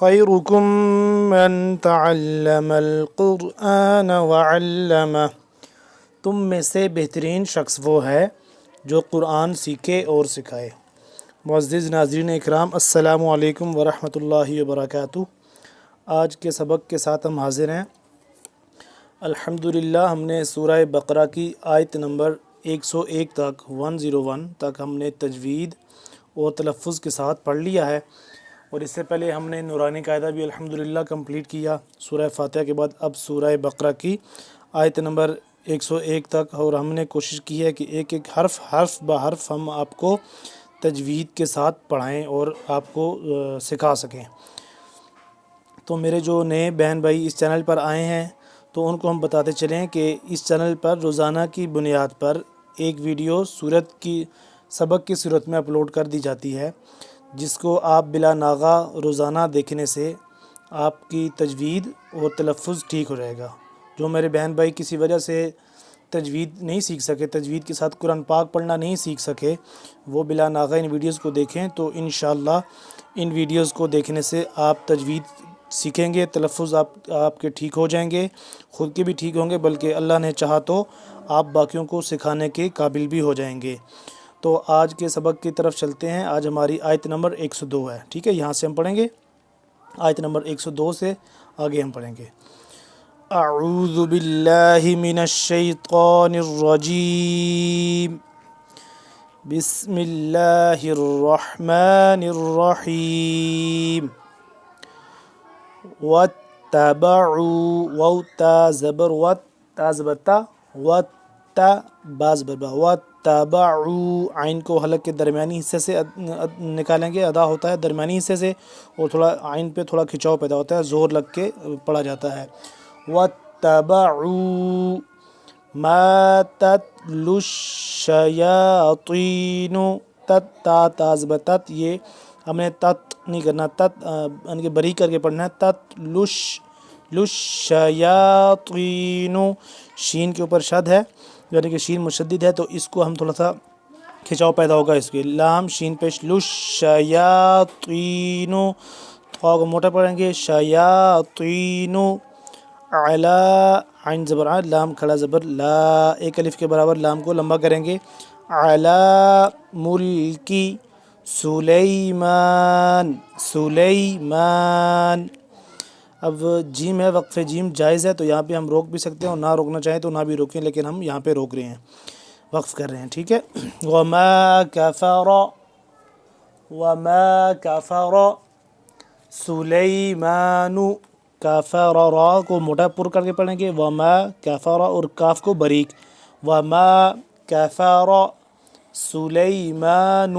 خیرکم من تعلم القرآن وعلمہ، تم میں سے بہترین شخص وہ ہے جو قرآن سیکھے اور سکھائے۔ معزز ناظرین اکرام، السلام علیکم ورحمۃ اللہ وبرکاتہ۔ آج کے سبق کے ساتھ ہم حاضر ہیں۔ الحمدللہ ہم نے سورہ بقرہ کی آیت نمبر 101 تک 101 تک ہم نے تجوید اور تلفظ کے ساتھ پڑھ لیا ہے، اور اس سے پہلے ہم نے نورانی قاعدہ بھی الحمدللہ کمپلیٹ کیا سورہ فاتحہ کے بعد۔ اب سورہ بقرہ کی آیت نمبر 101 تک، اور ہم نے کوشش کی ہے کہ ایک ایک حرف بہ حرف ہم آپ کو تجوید کے ساتھ پڑھائیں اور آپ کو سکھا سکیں۔ تو میرے جو نئے بہن بھائی اس چینل پر آئے ہیں تو ان کو ہم بتاتے چلیں کہ اس چینل پر روزانہ کی بنیاد پر ایک ویڈیو سورت کی سبق کی صورت میں اپلوڈ کر دی جاتی ہے، جس کو آپ بلا ناغہ روزانہ دیکھنے سے آپ کی تجوید اور تلفظ ٹھیک ہو جائے گا۔ جو میرے بہن بھائی کسی وجہ سے تجوید نہیں سیکھ سکے، تجوید کے ساتھ قرآن پاک پڑھنا نہیں سیکھ سکے، وہ بلا ناغہ ان ویڈیوز کو دیکھیں، تو انشاءاللہ ان ویڈیوز کو دیکھنے سے آپ تجوید سیکھیں گے، تلفظ آپ کے ٹھیک ہو جائیں گے، خود کے بھی ٹھیک ہوں گے، بلکہ اللہ نے چاہا تو آپ باقیوں کو سکھانے کے قابل بھی ہو جائیں گے۔ تو آج کے سبق کی طرف چلتے ہیں۔ آج ہماری آیت نمبر 102 ہے، ٹھیک ہے، یہاں سے ہم پڑھیں گے۔ آیت نمبر 102 سے آگے ہم پڑھیں گے۔ اعوذ باللہ من الشیطان الرجیم، بسم اللہ الرحمن الرحیم۔ واتبعوا، واو تا زبر وات، تا زبر تا، وات با زبر با، واتبعوا، عین کو حلق کے درمیانی حصے سے نکالیں گے، ادا ہوتا ہے درمیانی حصے سے، اور تھوڑا عین پہ تھوڑا کھچاؤ پیدا ہوتا ہے، زور لگ کے پڑھا جاتا ہے۔ واتبعوا ما تتلو الشیاطین، تا زبر تت، یہ ہم نے تت نہیں کرنا، تت ان کے بریک کر کے پڑھنا ہے۔ تتلو الشیاطین، شین کے اوپر شد ہے، یعنی کہ شین مشدد ہے، تو اس کو ہم تھوڑا سا کھچاؤ پیدا ہوگا اس کے، لام شین پیش، للشیاطین، خا کو موٹا پڑھیں گے، شیاطین، علا عین زبر ع، لام کھڑا زبر لا، ایک الف کے برابر لام کو لمبا کریں گے، علا ملکی سلیمان، سلیمان۔ اب جیم ہے، وقف جیم جائز ہے، تو یہاں پہ ہم روک بھی سکتے ہیں، اور نہ روکنا چاہیں تو نہ بھی روکیں، لیکن ہم یہاں پہ روک رہے ہیں، وقف کر رہے ہیں، ٹھیک ہے۔ وما کفر سلیمان، کفر، را کو موٹا پر کر کے پڑھیں گے، وما کفر، اور کاف کو بریک، وما کفر سلیمان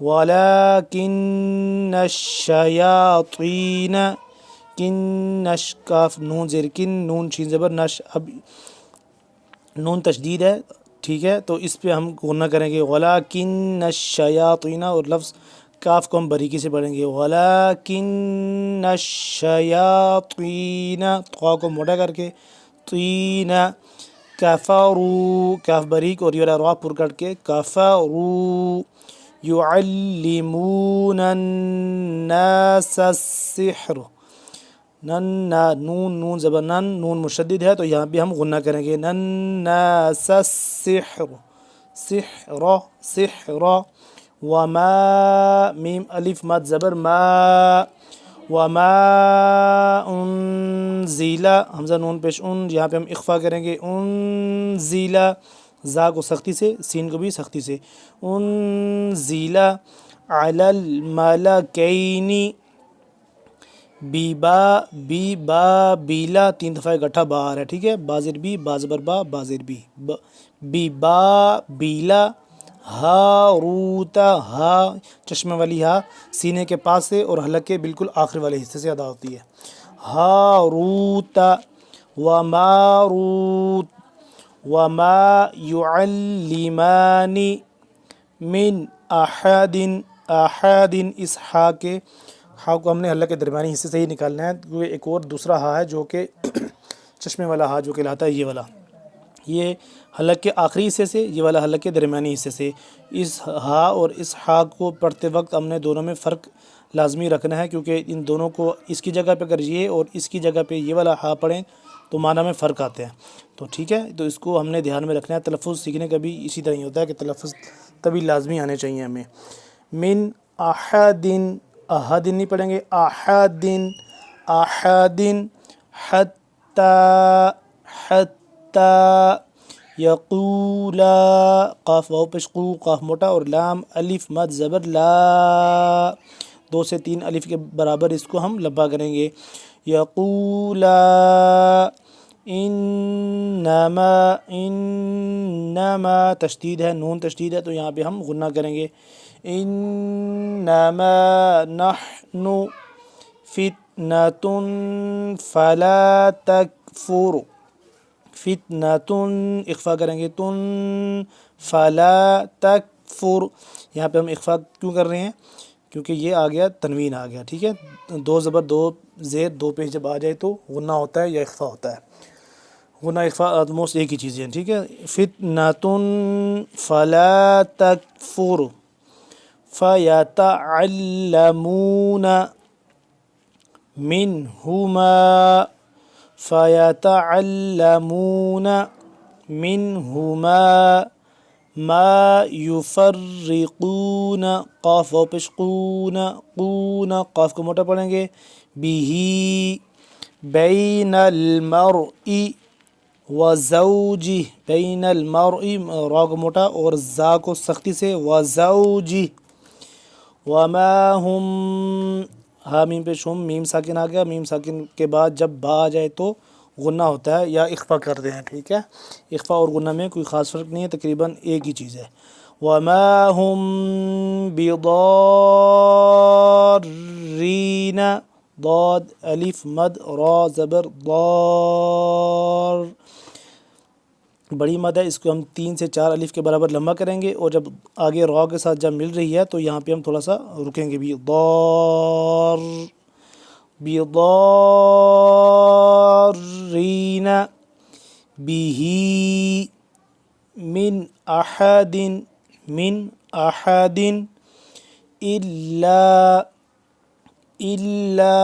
ولکن الشیاطین، کنش، کاف نون زیر کن، نون شین زبر نش، اب نون تشدید ہے، ٹھیک ہے، تو اس پہ ہم غنہ کریں گے، ولکن الشیاطین، اور لفظ کاف کو ہم باریکی سے پڑھیں گے، ولکن الشیاطین، خا کو موٹا کر کے، طین، کفروا، کاف باریک اور یہ را پر کٹ کے، کفروا، یعلمون الناس السحر، نون زبر نن، نون مشدد ہے، تو یہاں بھی ہم غنہ کریں گے، الناس السحر، سحر، سحر، وما، میم الف مد زبر ما، وما انزل، حمزہ نون پیش ان، یہاں پہ ہم اخفا کریں گے، انزل، زا کو سختی سے، سین کو بھی سختی سے، انزل علی الملکین بیلا، تین دفعہ اکٹھا با آ رہا ہے، ٹھیک ہے، بازر بی، بازبر با، بازر بی بیلا، ہاروت، ہا چشمے والی ہا سینے کے پاس سے اور حلق کے بالکل آخر والے حصے سے ادا ہوتی ہے، ہاروت وماروت، وما یعلمان من احد، احد، اس ہا کے، ہا کو ہم نے حلق کے درمیانی حصے سے ہی نکالنا ہے، کیونکہ ایک اور دوسرا ہا ہے جو کہ چشمے والا ہا جو کہلاتا ہے، یہ والا، یہ حلق کے آخری حصے سے، یہ والا حلق کے درمیانی حصے سے، اس ہا اور اس ہا کو پڑھتے وقت ہم نے دونوں میں فرق لازمی رکھنا ہے، کیونکہ ان دونوں کو اس کی جگہ پہ اگر یہ اور اس کی جگہ پہ یہ والا ہا پڑھیں تو معنی میں فرق آتے ہیں. تو ٹھیک ہے، تو اس کو ہم نے دھیان میں رکھنا ہے. تلفظ سیکھنے کا بھی اسی طرح ہی ہوتا ہے کہ تلفظ تبھی لازمی آنے چاہیے ہمیں. من احدن، احدن نہیں پڑھیں گے، احدن احدن، حتی حتی، یقولا، قاف واو پیش قو، قاف موٹا اور لام الف مد زبر لا، 2 سے 3 الف کے برابر اس کو ہم لبا کریں گے. یقولا انما، انما تشدید ہے، نون تشدید ہے، تو یہاں پہ ہم غنہ کریں گے. انما نحن فتنۃ فلا تکفر، فتنۃ اخفا کریں گے، تن فلا تکفر. یہاں پہ ہم اخفا کیوں کر رہے ہیں؟ کیونکہ یہ آ گیا تنوین آ گیا. ٹھیک ہے، 2 زبر 2 زیر 2 پیش جب آ جائے تو غنہ ہوتا ہے یا اخفا ہوتا ہے. غنہ اخفا آلموسٹ ایک ہی چیز ہے. ٹھیک ہے، فتنۃ فلا تکفر فیتعلمون منہما، فیتعلمون منہما ما یفرقون، قاف واو پیش قون، قون، قاف کو موٹا پڑھیں گے، بھی بین المرء وزوجہ، بین المرء، را کو موٹا اور زا کو سختی سے، وزوجہ، وما هم، ہا میم پیش ہم، میم ساکن آ گیا. میم ساکن کے بعد جب با آ جائے تو غنہ ہوتا ہے یا اخفا کرتے ہیں. ٹھیک ہے، اخفا اور غنہ میں کوئی خاص فرق نہیں ہے، تقریباً ایک ہی چیز ہے. وما هم بضارین، ضاد الف مد را زبر ضار، بڑی مد ہے، اس کو ہم 3 سے 4 الف کے برابر لمبا کریں گے، اور جب آگے را کے ساتھ جب مل رہی ہے تو یہاں پہ ہم تھوڑا سا رکیں گے بھی. ضار، بضارین به من احد، من احد الا، الا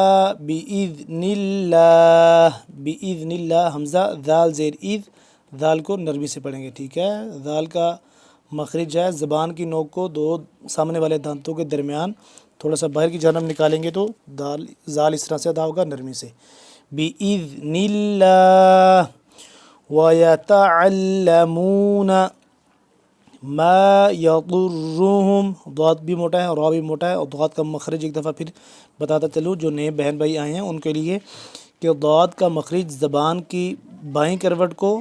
باذن اللہ، باذن اللہ، حمزہ ذال زیر اذ، ذال کو نرمی سے پڑھیں گے. ٹھیک ہے، ذال کا مخرج ہے زبان کی نوک کو 2 سامنے والے دانتوں کے درمیان تھوڑا سا باہر کی جانب نکالیں گے تو دال ذال اس طرح سے ادا ہوگا نرمی سے. بِإِذْنِ اللَّهِ وَيَتَعَلَّمُونَ ما يضرهم، ضاد بھی موٹا ہے اور را بھی موٹا ہے، اور ضاد کا مخرج ایک دفعہ پھر بتاتا چلوں جو نئے بہن بھائی آئے ہیں ان کے لیے کہ ضاد کا مخرج زبان کی بائیں کروٹ کو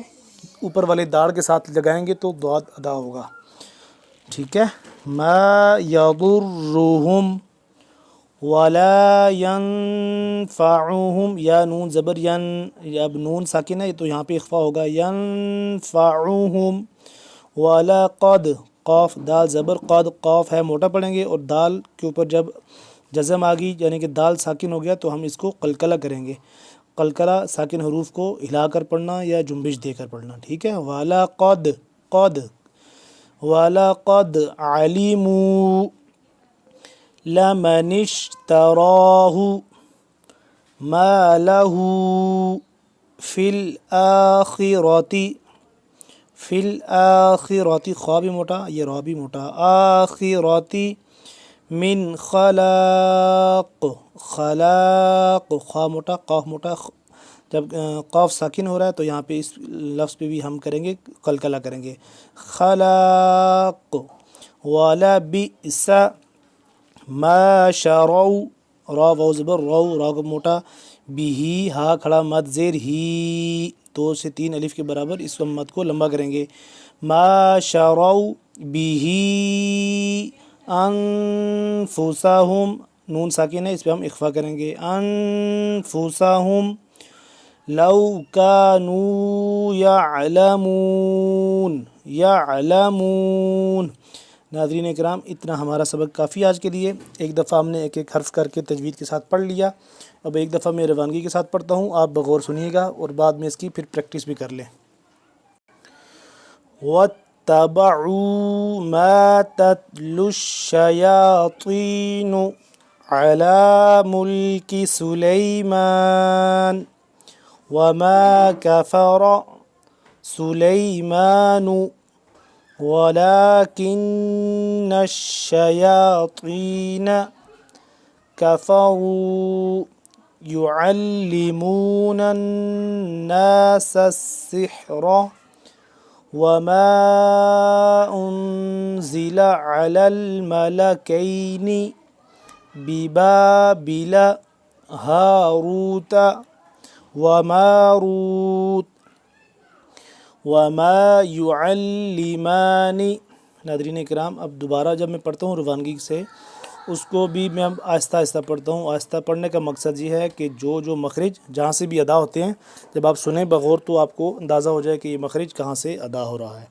اوپر والے داڑھ کے ساتھ لگائیں گے تو ضاد ادا ہوگا. ٹھیک ہے، ما يضرهم ولا ينفعهم، یا نون زبر ین، یا اب نون ساکن ہے تو یہاں پہ اخفا ہوگا، ينفعهم. ولا قد، قاف دال زبر قد، قاف ہے موٹا پڑھیں گے، اور دال کے اوپر جب جزم آ گئی یعنی کہ دال ساکن ہو گیا تو ہم اس کو قلقلہ کریں گے. قلقلہ ساکن حروف کو ہلا کر پڑھنا یا جنبش دے کر پڑھنا. ٹھیک ہے، ولا قد، قد، ولا قد علموا لمن اشتراه ما له في الآخرة، فی الآخرۃ، خوا بھی موٹا یہ را بھی موٹا، آخرۃ من خلاق، خلاق، خوا موٹا قاف موٹا. جب قاف ساکن ہو رہا ہے تو یہاں پہ اس لفظ پہ بھی ہم کریں گے قلقلہ کریں گے، خلاق. ولبئس ما شروا، را واو زبر رو، را کو موٹا، بھی ہا کھڑا مد زیر ہی، 2 سے 3 الف کے برابر اس مد کو لمبا کریں گے. ما شروا به انفسهم، نون ساکن ہے اس پہ ہم اخفا کریں گے، انفسهم لو كانوا يعلمون، يعلمون. ناظرین اکرام، اتنا ہمارا سبق کافی آج کے لیے. ایک دفعہ ہم نے ایک ایک حرف کر کے تجوید کے ساتھ پڑھ لیا. اب ایک دفعہ میں روانگی کے ساتھ پڑھتا ہوں، آپ بغور سنیے گا اور بعد میں اس کی پھر پریکٹس بھی کر لیں. وَاتَّبَعُوا مَا تَتْلُو الشَّيَاطِينُ على ملك سليمان وما كفر سليمان ولكن الشياطين كفروا يعلمون الناس السحر وما أنزل على الملكين ببابل هاروت وماروت وما يعلمان. ناظرین کرام، اب دوبارہ جب میں پڑھتا ہوں روانگی سے، اس کو بھی میں اب آہستہ آہستہ پڑھتا ہوں. آہستہ پڑھنے کا مقصد یہ ہے کہ جو مخرج جہاں سے بھی ادا ہوتے ہیں، جب آپ سنیں بغور تو آپ کو اندازہ ہو جائے کہ یہ مخرج کہاں سے ادا ہو رہا ہے.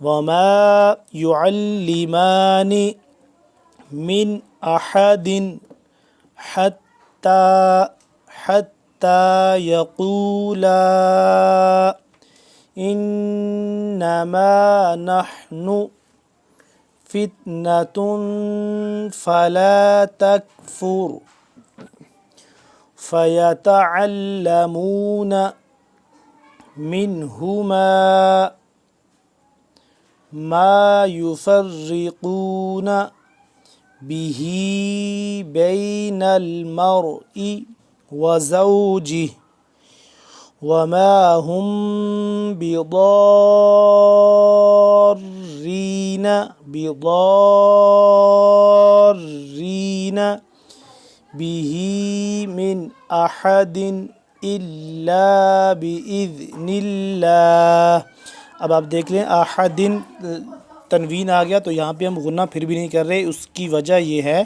وما يعلمان من أحد حتى يقولا إنما نحن فتنة فلا تكفر فيتعلمون منهما ما يفرقون به بين المرء وزوجه وما هم بضارين به من أحد إلا بإذن الله. اب آپ دیکھ لیں احدن تنوین آ گیا تو یہاں پہ ہم غنہ پھر بھی نہیں کر رہے. اس کی وجہ یہ ہے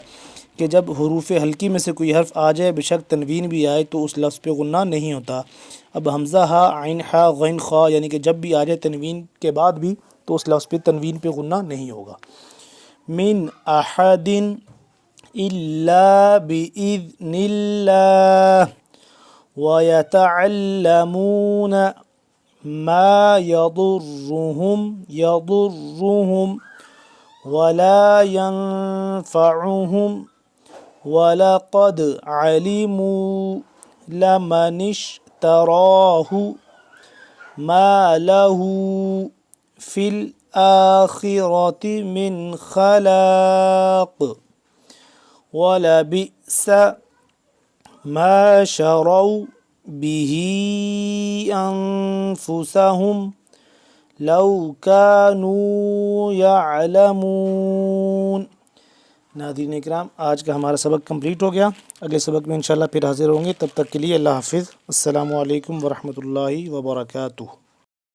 کہ جب حروف حلقی میں سے کوئی حرف آ جائے، بے شک تنوین بھی آئے، تو اس لفظ پہ غنہ نہیں ہوتا. اب حمزہ ہا عین ہا غین خا، یعنی کہ جب بھی آ جائے تنوین کے بعد بھی، تو اس لفظ پہ تنوین پہ غنہ نہیں ہوگا. من احد الا باذن اللہ ويتعلمون ما يضرهم ولا ينفعهم وَلَقَدْ عَلِمُوا لَمَنِ اشْتَرَاهُ مَا لَهُ فِي الْآخِرَةِ مِنْ خَلَاقٍ وَلَبِئْسَ مَا شَرَوْا بِهِ أَنفُسَهُمْ لَوْ كَانُوا يَعْلَمُونَ. ناظرین اکرام، آج کا ہمارا سبق کمپلیٹ ہو گیا. اگلے سبق میں انشاءاللہ پھر حاضر ہوں گے. تب تک کے لیے اللہ حافظ. السلام علیکم ورحمۃ اللہ وبرکاتہ.